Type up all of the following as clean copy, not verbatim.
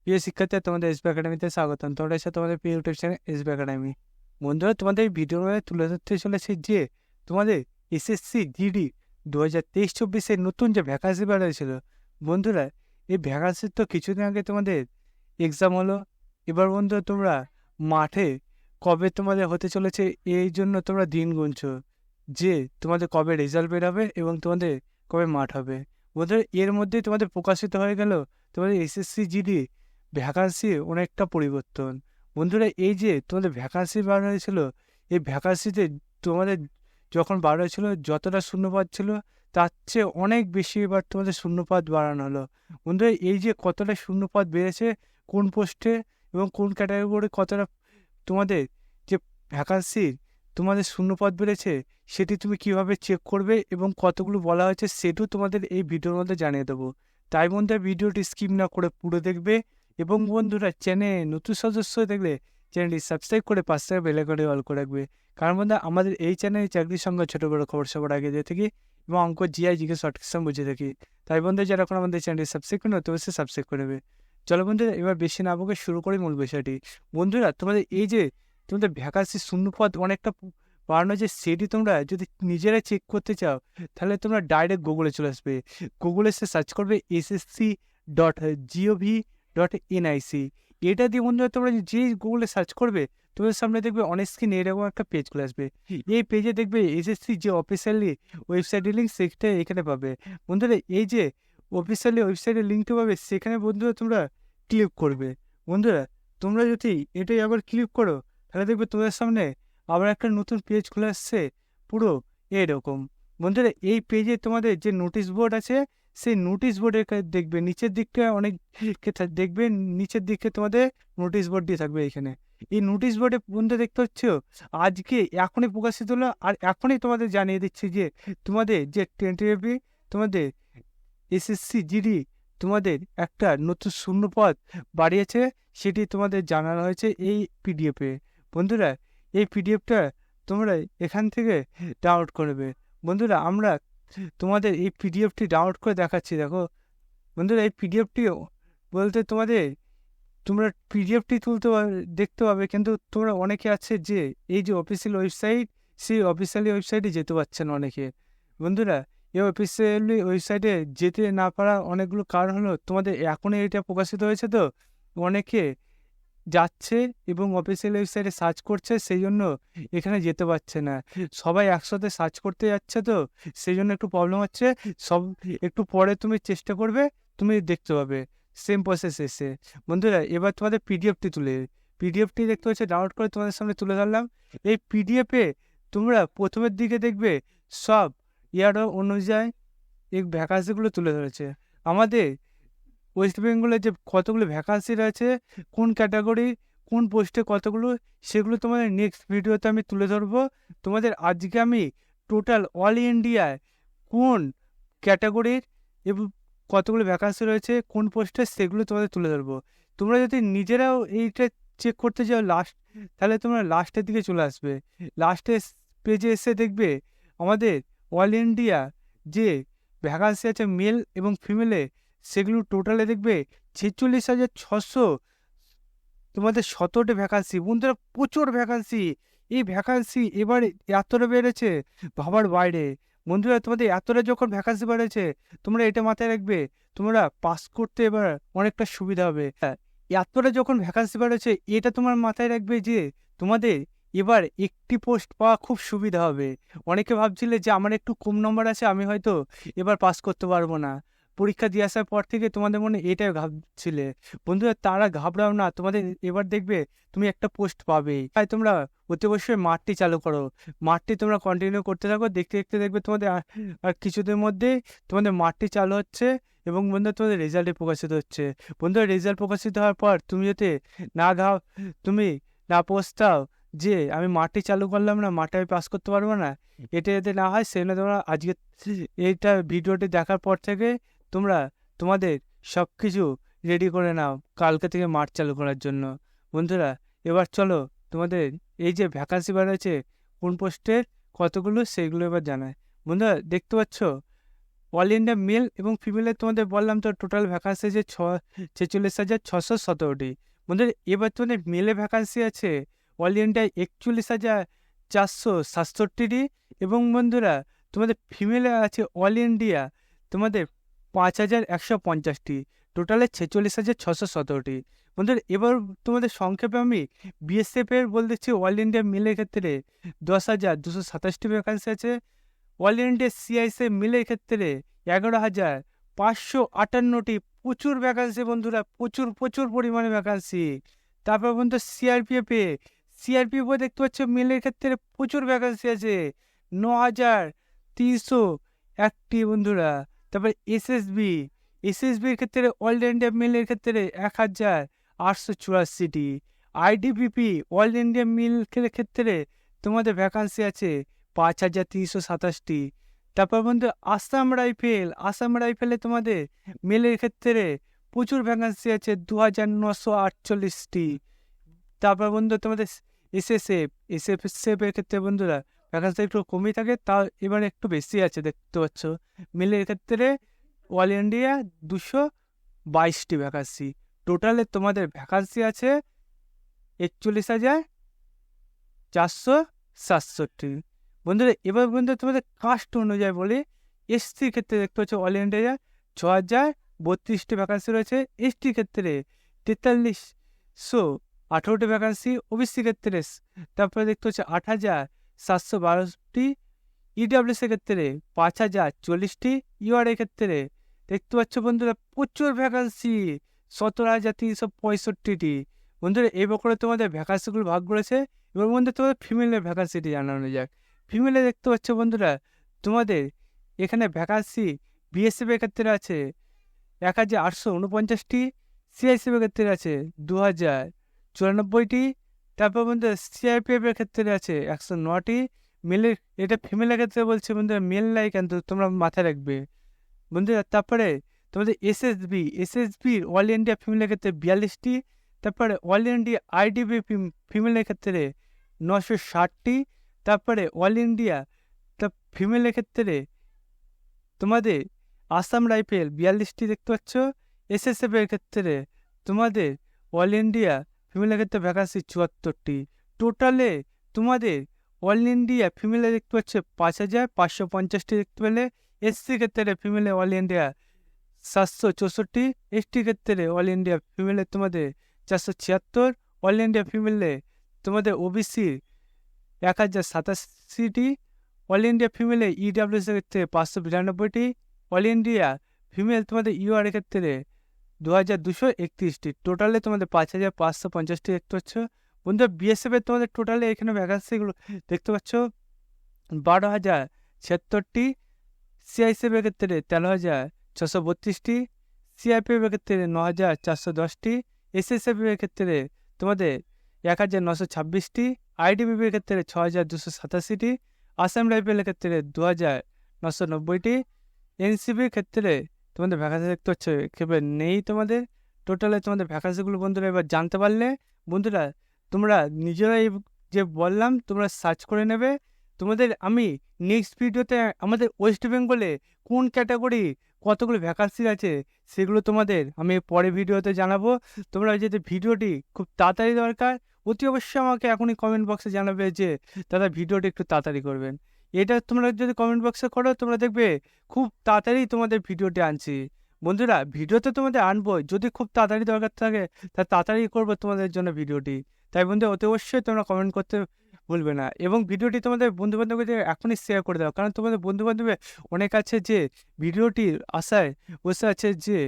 প্রিয় শিক্ষার্থী, তোমাদের এসবি একাডেমিতে স্বাগতম। তোমরা এসে তোমাদের প্রিয় ইউটিউব চ্যানেল এসবি একাডেমি। বন্ধুরা, তোমাদের এই ভিডিওর মধ্যে তুলে ধরতে চলেছে যে তোমাদের এসএসসি জিডি 2023-24 নতুন যে ভ্যাকান্সি বার হয়েছিল। বন্ধুরা, এই ভ্যাকান্সির তো কিছুদিন আগে তোমাদের এক্সাম হলো। এবার বন্ধুরা, তোমরা মাঠে কবে তোমাদের হতে চলেছে এই জন্য তোমরা দিন গুনছো যে তোমাদের কবে রেজাল্ট বেরোবে এবং তোমাদের কবে মাঠ হবে। বন্ধুরা, এর মধ্যেই তোমাদের প্রকাশিত হয়ে গেল তোমাদের এসএসসি জিডি ভ্যাকান্সি অনেকটা পরিবর্তন। বন্ধুরা, এই যে তোমাদের ভ্যাকান্সি বার হয়েছিল, এই ভ্যাকান্সিতে তোমাদের যখন বার হয়েছিল যতটা শূন্যপদ ছিল তার চেয়ে অনেক বেশি এবার তোমাদের শূন্যপদ বাড়ানো হলো। বন্ধুরা, এই যে কতটা শূন্যপদ বেড়েছে, কোন পোস্টে এবং কোন ক্যাটাগরি কতটা তোমাদের যে ভ্যাকান্সি তোমাদের শূন্যপদ বেড়েছে সেটি তুমি কিভাবে চেক করবে এবং কতগুলো বলা হয়েছে সেটিও তোমাদের এই ভিডিওর মধ্যে জানিয়ে দেবো। তাই বন্ধুরা, ভিডিওটি স্কিপ না করে পুরো দেখবে এবং বন্ধুরা, চ্যানেলে নতুন সদস্য দেখলে চ্যানেলটি সাবস্ক্রাইব করে পাশে বেল আইকনটি অল করে রাখবে। কারণ বন্ধুরা, আমাদের এই চ্যানেলে চাকরির সঙ্গে ছোটো বড়ো খবর সবার আগে দিয়ে থাকি এবং অঙ্ক জিআই জিকে শর্ট কোয়েশ্চন বুঝে থাকি। তাই বন্ধুরা, যারা এখন আমাদের চ্যানেলটি সাবস্ক্রাইব করে তো অবশ্যই সাবস্ক্রাইব করে নেবে। চলো বন্ধুরা, এবার বেশি না বকে শুরু করি মূল বিষয়টি। বন্ধুরা, তোমাদের এই যে তোমাদের ভ্যাকান্সি শূন্যপদ অনেকটা বাড়ানো, যে সেটি তোমরা যদি নিজেরাই চেক করতে চাও তাহলে তোমরা ডাইরেক্ট গুগলে চলে আসবে। গুগলে এসে সার্চ করবে ssc.gov.nic। এটা দিয়ে বন্ধুরা, তোমরা যে গুগলে সার্চ করবে তোমাদের সামনে দেখবে অনেক স্ক্রিন এরকম একটা পেজ চলে আসবে। এই পেজে দেখবে এসএসসি যে অফিসিয়ালি ওয়েবসাইটের লিঙ্ক সেটা এখানে পাবে। বন্ধুরা, এই যে অফিসিয়ালি ওয়েবসাইটের লিঙ্কটা পাবে সেখানে বন্ধুরা তোমরা ক্লিক করবে। বন্ধুরা, তোমরা যদি এটাই আবার ক্লিক করো তাহলে দেখবে তোমাদের সামনে আবার একটা নতুন পেজ খুলে আসছে, পুরো এরকম। বন্ধুরা, এই পেজে তোমাদের যে নোটিশ বোর্ড আছে সেই নোটিশ বোর্ডের দেখবে নিচের দিকটা অনেক দেখবে, নিচের দিকে তোমাদের নোটিশ বোর্ড দিয়ে থাকবে। এখানে এই নোটিশ বোর্ডে বন্ধু দেখতে হচ্ছ আজকে এখনই প্রকাশিত হলো, আর এখনই তোমাদের জানিয়ে দিচ্ছি যে তোমাদের যে টেন্টেটিভলি তোমাদের এসএসসি জিডি তোমাদের একটা নতুন শূন্যপদ বাড়িয়েছে, সেটি তোমাদের জানানো হয়েছে এই পিডিএফে। বন্ধুরা, এই পিডিএফটা তোমরা এখান থেকে ডাউনলোড করবে। বন্ধুরা, আমরা তোমাদের এই পিডিএফটি ডাউনলোড করে দেখাচ্ছি। দেখো বন্ধুরা, এই পিডিএফটি বলতে তোমরা পিডিএফটি দেখতে পাবে, কিন্তু তোমরা অনেকে আছে যে এই যে অফিসিয়াল ওয়েবসাইট সেই অফিসিয়ালি ওয়েবসাইটে যেতে পারছেন অনেকে। বন্ধুরা, এই অফিসিয়ালি ওয়েবসাইটে যেতে না পারা অনেকগুলো কারণ হলো তোমাদের এখনই এটা প্রকাশিত হয়েছে, তো অনেকে যাচ্ছে এবং অফিসিয়াল ওয়েবসাইটে সার্চ করছে, সেই জন্য এখানে যেতে পারছে না। সবাই একসাথে সার্চ করতে যাচ্ছে, তো সেই জন্য একটু প্রবলেম হচ্ছে। সব একটু পরে তুমি চেষ্টা করবে, তুমি দেখতে পাবে সেম প্রসেস এসে। বন্ধুরা, এবার তোমাদের পিডিএফটি দেখতে হচ্ছে ডাউনলোড করে তোমাদের সামনে তুলে ধরলাম। এই পিডিএফে তোমরা প্রথমের দিকে দেখবে সব ইয়ার অনুযায়ী এই ভ্যাকান্সিগুলো তুলে ধরেছে। আমাদের ওয়েস্ট বেঙ্গলের যে কতগুলো ভ্যাকান্সি রয়েছে, কোন ক্যাটাগরি কোন পোস্টে কতগুলো, সেগুলো তোমাদের নেক্সট ভিডিওতে আমি তুলে ধরবো। তোমাদের আজকে আমি টোটাল অল ইন্ডিয়ায় কোন ক্যাটাগরির এবং কতগুলো ভ্যাকান্সি রয়েছে কোন পোস্টে সেগুলো তোমাদের তুলে ধরবো। তোমরা যদি নিজেরাও এইটা চেক করতে যাও তাহলে তোমরা লাস্টের দিকে চলে আসবে। লাস্টের পেজে এসে দেখবে আমাদের অল ইন্ডিয়া যে ভ্যাকান্সি আছে মেল এবং ফিমেলে, সেগুলো টোটালে দেখবে 46,600 তোমাদের 17টা ভ্যাকান্সি। বন্ধুরা, প্রচুর ভ্যাকান্সি। এই ভ্যাকান্সি এবার এতটা বেড়েছে ভাবার বাইরে। বন্ধুরা, তোমাদের এতটা যখন ভ্যাকান্সি বেড়েছে তোমরা এটা মাথায় রাখবে, তোমরা পাস করতে এবার অনেকটা সুবিধা হবে। হ্যাঁ, এতটা যখন ভ্যাকান্সি বেড়েছে এটা তোমার মাথায় রাখবে যে তোমাদের এবার একটি পোস্ট পাওয়া খুব সুবিধা হবে। অনেকে ভাবছিলে যে আমার একটু কম নম্বর আছে, আমি হয়তো এবার পাস করতে পারবো না। পরীক্ষা দিয়ে আসার পর থেকে তোমাদের মনে এটাই ভাবছিলে। বন্ধুরা, তারা ঘাবড়াও না, তোমাদের এবার দেখবে তুমি একটা পোস্ট পাবেই। তাই তোমরা অতি অবশ্যই মাঠটি চালু করো, মাঠটি তোমরা কন্টিনিউ করতে থাকো। দেখতে দেখতে দেখবে তোমাদের আর কিছুদিনের মধ্যে তোমাদের মাঠটি চালু হচ্ছে এবং বন্ধুরা তোমাদের রেজাল্টে প্রকাশিত হচ্ছে। বন্ধুরা, রেজাল্ট প্রকাশিত হওয়ার পর তুমি যাতে তুমি না পস্তাও যে আমি মাঠটি চালু করলাম না, মাঠে আমি পাস করতে পারবো না, এটা যাতে না হয় সেজন্য তোমরা আজকে এইটা ভিডিওটি দেখার পর থেকে তোমরা তোমাদের সব কিছু রেডি করে নাও কালকে থেকে মাঠ চালু করার জন্য। বন্ধুরা, এবার চলো তোমাদের এই যে ভ্যাকান্সি বেরোচ্ছে কোন পোস্টের কতগুলো সেইগুলো এবার জানায়। বন্ধুরা, দেখতে পাচ্ছ অল ইন্ডিয়া মেল এবং ফিমেলে তোমাদের বললাম তো টোটাল ভ্যাকান্সি আছে 46,617টি। বন্ধুরা এবার তোমাদের মেলে ভ্যাকান্সি আছে অল ইন্ডিয়ায় 41,467টি এবং বন্ধুরা তোমাদের ফিমেলে আছে অল ইন্ডিয়া তোমাদের 5,150টি, টোটালে 46,617টি। বন্ধুরা এবার তোমাদের সংক্ষেপে আমি বিএসএফ এর বলে দিচ্ছি। অল ইন্ডিয়া মেলের ক্ষেত্রে 10,227টি ভ্যাকান্সি আছে। অল ইন্ডিয়া সিআইএসএফ মিলের ক্ষেত্রে 11,558টি, প্রচুর ভ্যাকান্সি বন্ধুরা, প্রচুর প্রচুর পরিমাণে ভ্যাকান্সি। তারপর বন্ধু সিআরপিএফ দেখতে পাচ্ছ মিলের ক্ষেত্রে প্রচুর ভ্যাকান্সি আছে, 9,301টি বন্ধুরা। তারপর এসএসবির ক্ষেত্রে অল ইন্ডিয়া মিলের ক্ষেত্রে 1,884টি। আইডিবিপি অল ইন্ডিয়া মিলের ক্ষেত্রে তোমাদের ভ্যাকান্সি আছে 5,327টি। তারপর বন্ধু আসাম রাইফেলে তোমাদের মেলের ক্ষেত্রে প্রচুর ভ্যাকান্সি আছে 2,948টি। তারপর বন্ধু তোমাদের এসএফ এর ক্ষেত্রে বন্ধুরা ভ্যাকান্সি একটু কমই থাকে, তাও এবার একটু বেশি আছে দেখতে পাচ্ছ। মেলের ক্ষেত্রে অল ইন্ডিয়া 222টি ভ্যাকান্সি। টোটালে তোমাদের ভ্যাকান্সি আছে 41,467। বন্ধুরা এবার বন্ধুরা তোমাদের কাস্ট অনুযায়ী বলি, এসসির ক্ষেত্রে দেখতে পাচ্ছ অল ইন্ডিয়া 6,032টি ভ্যাকান্সি রয়েছে। এসটির ক্ষেত্রে 4318টি ভ্যাকান্সি। ওবিসি ক্ষেত্রে তারপরে দেখতে পাচ্ছ 8,712টি। ইডাব্লিউএস ক্ষেত্রে 5,040টি। ইউআর এর ক্ষেত্রে দেখতে পাচ্ছ বন্ধুরা প্রচুর ভ্যাকান্সি 17,365টি। বন্ধুরা এই বছরে তোমাদের ভ্যাকান্সিগুলো ভাগ করেছে। এবার বন্ধু তোমাদের ফিমেলের ভ্যাকান্সিটি জানানো যাক। ফিমেলে দেখতে পাচ্ছ বন্ধুরা তোমাদের এখানে ভ্যাকান্সি বিএসএফ এর ক্ষেত্রে আছে 1,849টি। সিআইএসএফ এর ক্ষেত্রে আছে 2,094টি। তারপর বন্ধুরা সিআরপিএফ এর ক্ষেত্রে আছে 109টি। মেলের এটা ফিমেলের ক্ষেত্রে বলছে বন্ধুরা, মেল নাই কিন্তু তোমরা মাথায় রাখবে বন্ধুরা। তারপরে তোমাদের এসএসবির অল ইন্ডিয়া ফিমেলের ক্ষেত্রে 42টি। তারপরে অল ইন্ডিয়া আইডিবি ফিমেলের ক্ষেত্রে 960টি। তারপরে অল ইন্ডিয়া ফিমেলের ক্ষেত্রে তোমাদের আসাম রাইফেল 42টি দেখতে পাচ্ছ। এসএসএফ এর ক্ষেত্রে তোমাদের অল ইন্ডিয়া ফিমেলের ক্ষেত্রে ভ্যাকান্সি 74টি। টোটালে তোমাদের অল ইন্ডিয়া ফিমেলে দেখতে পাচ্ছে 5,550টি দেখতে পেলে। এসসি ক্ষেত্রে ফিমেলে অল ইন্ডিয়া 764টি। এসটি ক্ষেত্রে অল ইন্ডিয়া ফিমেলে তোমাদের 476। অল ইন্ডিয়া ফিমেলে তোমাদের ওবিসি 1,087টি। অল ইন্ডিয়া ফিমেলে ইডাব্লিউএস এর ক্ষেত্রে 592টি। অল ইন্ডিয়া ফিমেল তোমাদের ইউআর এর ক্ষেত্রে 2,231টি। টোটালে তোমাদের 5,550টি দেখতে পাচ্ছ। বন্ধুরা বিএসএফ এর তোমাদের টোটালে এখানে ভ্যাকান্সিগুলো দেখতে পাচ্ছ 12,076টি। সিআইএসএফ এর ক্ষেত্রে 13,632টি। সিআরপিএফ এর ক্ষেত্রে 9,410টি। এসএসএফ এর ক্ষেত্রে তোমাদের 1,926টি। আইডিবিপি এর ক্ষেত্রে 6,287টি। আসাম রাইফেলের ক্ষেত্রে 2,990টি। এনসিবির ক্ষেত্রে তোমাদের ভ্যাকান্সি দেখতে পাচ্ছ একেবারে নেই তোমাদের। টোটালে তোমাদের ভ্যাকান্সিগুলো বন্ধুরা এবার জানতে পারলে বন্ধুরা তোমরা নিজেরাই যে বললাম তোমরা সার্চ করে নেবে। তোমাদের আমি নেক্সট ভিডিওতে আমাদের ওয়েস্ট বেঙ্গলে কোন ক্যাটাগরি কতগুলো ভ্যাকান্সি আছে সেগুলো তোমাদের আমি পরে ভিডিওতে জানাবো। তোমরা যদি ভিডিওটি খুব তাড়াতাড়ি দরকার অতি অবশ্যই আমাকে এখনই কমেন্ট বক্সে জানাবে যে দাদা ভিডিওটি একটু তাড়াতাড়ি করবেন। এটা তোমরা যদি কমেন্ট বক্সে করো তোমরা দেখবে খুব তাড়াতাড়ি তোমাদের ভিডিওটি আনছি। বন্ধুরা ভিডিওতে তোমাদের আনবো, যদি খুব তাড়াতাড়ি দরকার থাকে তা তাড়াতাড়ি করবো তোমাদের জন্য ভিডিওটি। তাই বন্ধু অতি অবশ্যই তোমরা কমেন্ট করতে ভুলবে না এবং ভিডিওটি তোমাদের বন্ধুবান্ধবদের এখনই শেয়ার করে দাও, কারণ তোমাদের বন্ধুবান্ধবে অনেক আছে যে ভিডিওটির আশায় বসে আছে যে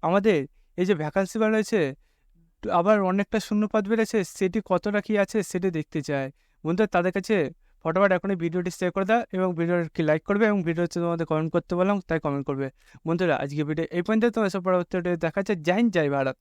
আমাদের এই যে ভ্যাকান্সি বার হয়েছে আবার অনেকটা শূন্যপদ বেড়েছে সেটি কতটা কি আছে সেটি দেখতে চায়। বন্ধুরা তাদের কাছে ফটোফট এখনই ভিডিওটি শেয়ার করে দাও এবং ভিডিওটি লাইক করবে এবং ভিডিও হচ্ছে তোমাদের কমেন্ট করতে বললাম তাই কমেন্ট করবে। বন্ধুরা আজকে ভিডিও এই পর্যন্ত তোমার সব পরবর্তী দেখা যাচ্ছে। জয় হিন্দ, জয় ভারত।